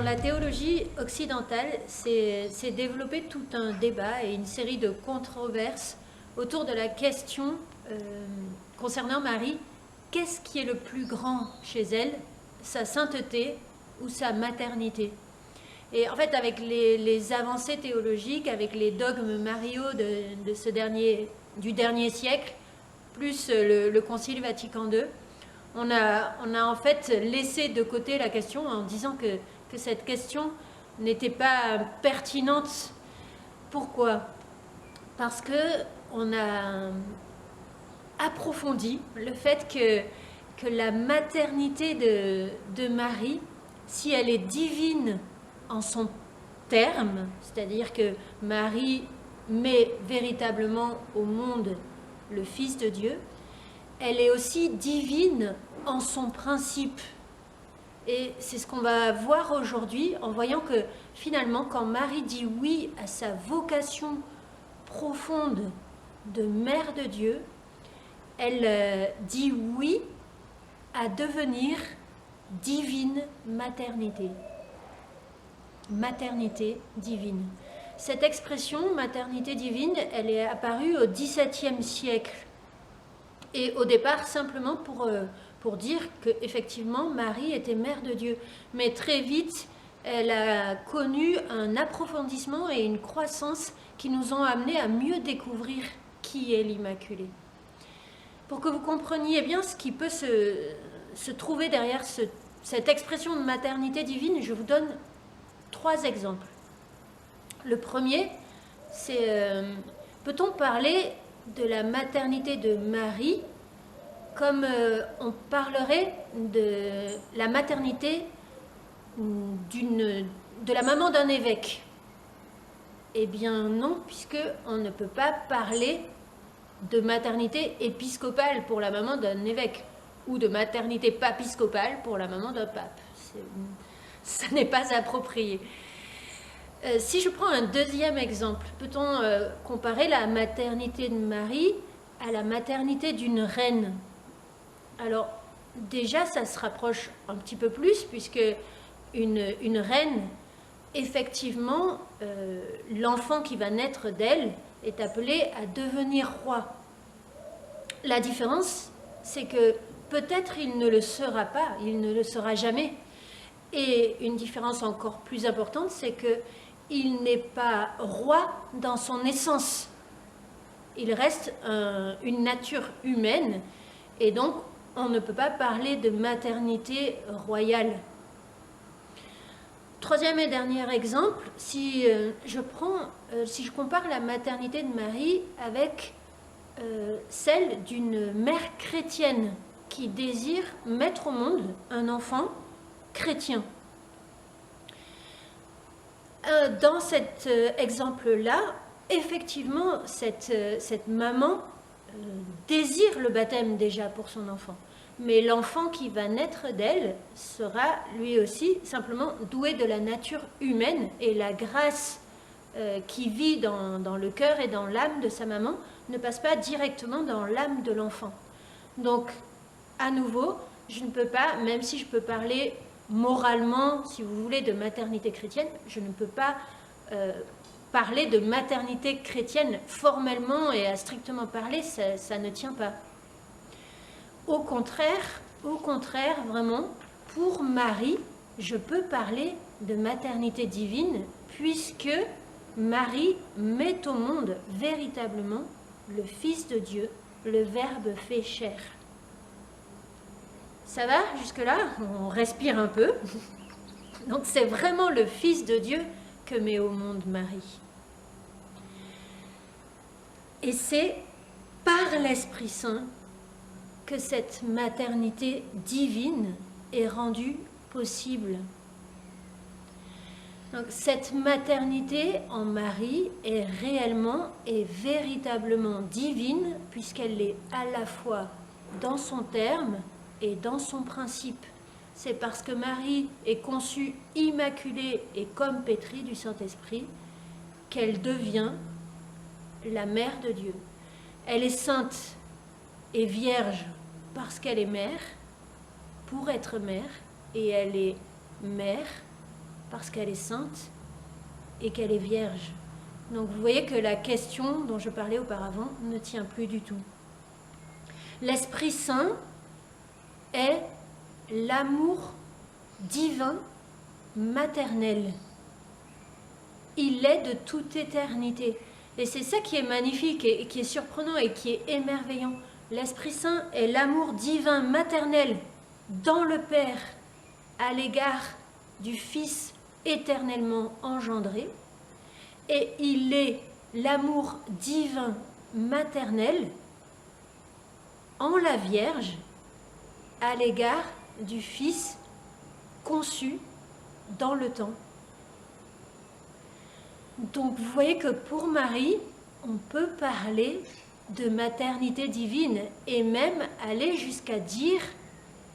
dans la théologie occidentale, s'est développé tout un débat et une série de controverses autour de la question concernant Marie. Qu'est-ce qui est le plus grand chez elle, sa sainteté ou sa maternité? Et en fait, avec les avancées théologiques, avec les dogmes mariaux du dernier siècle, plus le Concile Vatican II, on a en fait laissé de côté la question en disant que cette question n'était pas pertinente. Pourquoi? Parce que on a approfondi le fait que la maternité de Marie, si elle est divine en son terme, c'est-à-dire que Marie met véritablement au monde le Fils de Dieu, elle est aussi divine en son principe. Et c'est ce qu'on va voir aujourd'hui en voyant que finalement, quand Marie dit oui à sa vocation profonde de mère de Dieu, elle dit oui à devenir divine maternité. Maternité divine. Cette expression, maternité divine, elle est apparue au XVIIe siècle. Et au départ, simplement pour dire qu'effectivement, Marie était mère de Dieu. Mais très vite, elle a connu un approfondissement et une croissance qui nous ont amené à mieux découvrir qui est l'Immaculée. Pour que vous compreniez bien ce qui peut se trouver derrière cette expression de maternité divine, je vous donne 3 exemples. Le premier, c'est peut-on parler de la maternité de Marie comme on parlerait de la maternité de la maman d'un évêque? Eh bien non, puisqu'on ne peut pas parler de maternité épiscopale pour la maman d'un évêque ou de maternité papiscopale pour la maman d'un pape. Ça n'est pas approprié. Si je prends un deuxième exemple, peut-on comparer la maternité de Marie à la maternité d'une reine? Alors, déjà, ça se rapproche un petit peu plus, puisque une reine, effectivement, l'enfant qui va naître d'elle est appelé à devenir roi. La différence, c'est que peut-être il ne le sera pas, il ne le sera jamais. Et une différence encore plus importante, c'est qu'il n'est pas roi dans son essence. Il reste une nature humaine, et donc on ne peut pas parler de maternité royale. Troisième et dernier exemple, si je compare la maternité de Marie avec celle d'une mère chrétienne qui désire mettre au monde un enfant chrétien. Dans cet exemple-là, effectivement, cette maman désire le baptême déjà pour son enfant. Mais l'enfant qui va naître d'elle sera lui aussi simplement doué de la nature humaine, et la grâce qui vit dans le cœur et dans l'âme de sa maman ne passe pas directement dans l'âme de l'enfant. Donc, à nouveau, je ne peux pas, même si je peux parler moralement, si vous voulez, de maternité chrétienne, je ne peux pas parler de maternité chrétienne formellement et à strictement parler, ça ne tient pas. Au contraire, vraiment, pour Marie, je peux parler de maternité divine, puisque Marie met au monde véritablement le Fils de Dieu, le Verbe fait chair. Ça va jusque-là? On respire un peu. Donc c'est vraiment le Fils de Dieu que met au monde Marie. Et c'est par l'Esprit Saint que cette maternité divine est rendue possible. Donc cette maternité en Marie est réellement et véritablement divine, puisqu'elle est à la fois dans son terme et dans son principe. C'est parce que Marie est conçue immaculée et comme pétrie du Saint-Esprit qu'elle devient la mère de Dieu. Elle est sainte et vierge parce qu'elle est mère, pour être mère, et elle est mère parce qu'elle est sainte et qu'elle est vierge. Donc vous voyez que la question dont je parlais auparavant ne tient plus du tout. L'Esprit Saint est l'amour divin maternel. Il est de toute éternité. Et c'est ça qui est magnifique et qui est surprenant et qui est émerveillant. L'Esprit Saint est l'amour divin maternel dans le Père à l'égard du Fils éternellement engendré. Et il est l'amour divin maternel en la Vierge à l'égard du Fils conçu dans le temps. Donc vous voyez que pour Marie, on peut parler de maternité divine et même aller jusqu'à dire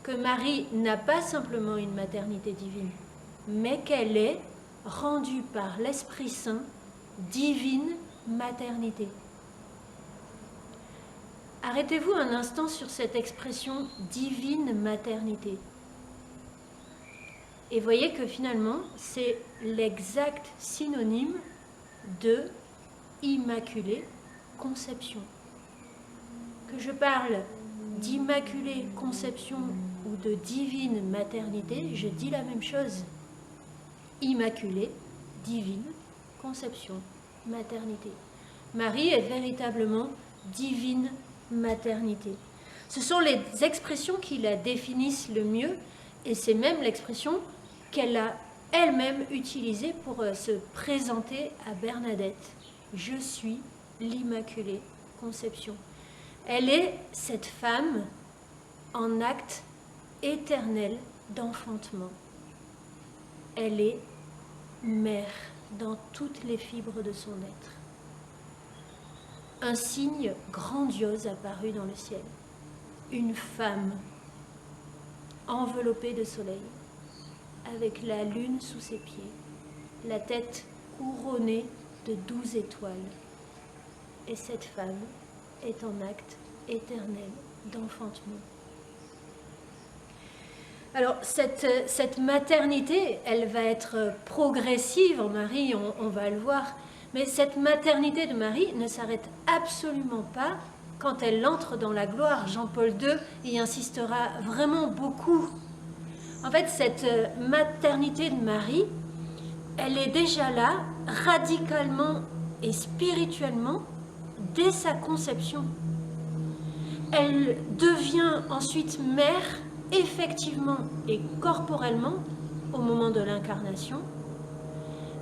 que Marie n'a pas simplement une maternité divine, mais qu'elle est rendue par l'Esprit Saint divine maternité. Arrêtez-vous un instant sur cette expression divine maternité. Et voyez que finalement, c'est l'exact synonyme de immaculée conception. Que je parle d'immaculée conception ou de divine maternité, je dis la même chose. Immaculée, divine, conception, maternité. Marie est véritablement divine maternité. Ce sont les expressions qui la définissent le mieux et c'est même l'expression qu'elle a elle-même utilisée pour se présenter à Bernadette. Je suis l'Immaculée Conception. Elle est cette femme en acte éternel d'enfantement. Elle est mère dans toutes les fibres de son être. Un signe grandiose apparut dans le ciel. Une femme enveloppée de soleil, avec la lune sous ses pieds, la tête couronnée de 12 étoiles. Et cette femme est en acte éternel d'enfantement. Alors, cette maternité, elle va être progressive en Marie, on va le voir, mais cette maternité de Marie ne s'arrête absolument pas quand elle entre dans la gloire. Jean-Paul II y insistera vraiment beaucoup. En fait, cette maternité de Marie, elle est déjà là, radicalement et spirituellement, dès sa conception. Elle devient ensuite mère, effectivement et corporellement, au moment de l'incarnation.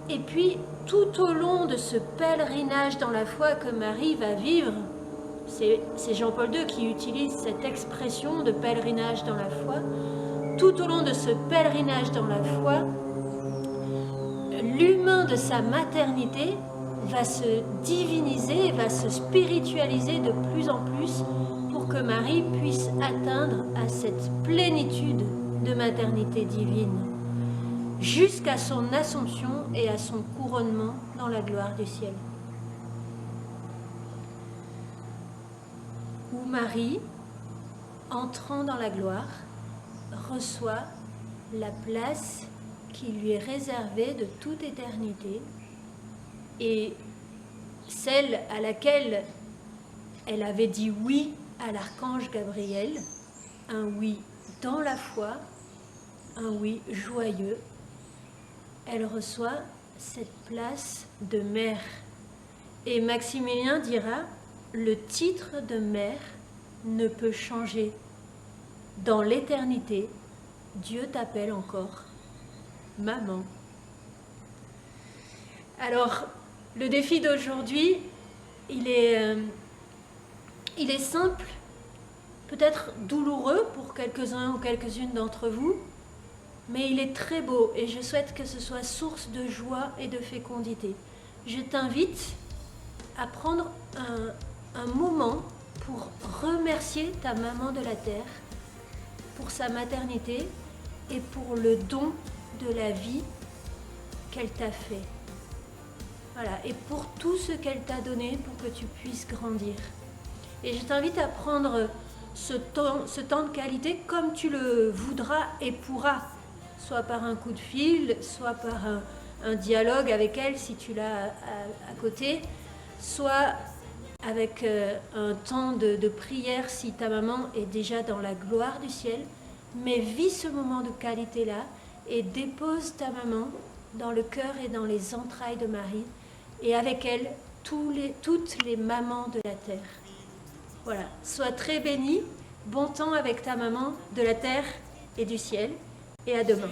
Et puis, tout au long de ce pèlerinage dans la foi que Marie va vivre, c'est Jean-Paul II qui utilise cette expression de pèlerinage dans la foi, tout au long de ce pèlerinage dans la foi, l'humain de sa maternité va se diviniser, va se spiritualiser de plus en plus pour que Marie puisse atteindre à cette plénitude de maternité divine, jusqu'à son assomption et à son couronnement dans la gloire du ciel. Où Marie, entrant dans la gloire, reçoit la place qui lui est réservée de toute éternité et celle à laquelle elle avait dit oui à l'archange Gabriel, un oui dans la foi, un oui joyeux. Elle reçoit cette place de mère. Et Maximilien dira, le titre de mère ne peut changer. Dans l'éternité, Dieu t'appelle encore maman. Alors, le défi d'aujourd'hui, il est simple, peut-être douloureux pour quelques-uns ou quelques-unes d'entre vous, mais il est très beau et je souhaite que ce soit source de joie et de fécondité. Je t'invite à prendre un moment pour remercier ta maman de la terre pour sa maternité et pour le don de la vie qu'elle t'a fait. Voilà, et pour tout ce qu'elle t'a donné pour que tu puisses grandir. Et je t'invite à prendre ce temps de qualité comme tu le voudras et pourras, soit par un coup de fil, soit par un dialogue avec elle si tu l'as à côté, soit avec un temps de prière si ta maman est déjà dans la gloire du ciel. Mais vis ce moment de qualité-là et dépose ta maman dans le cœur et dans les entrailles de Marie, et avec elle toutes les mamans de la terre. Voilà, sois très béni, bon temps avec ta maman de la terre et du ciel, et à demain.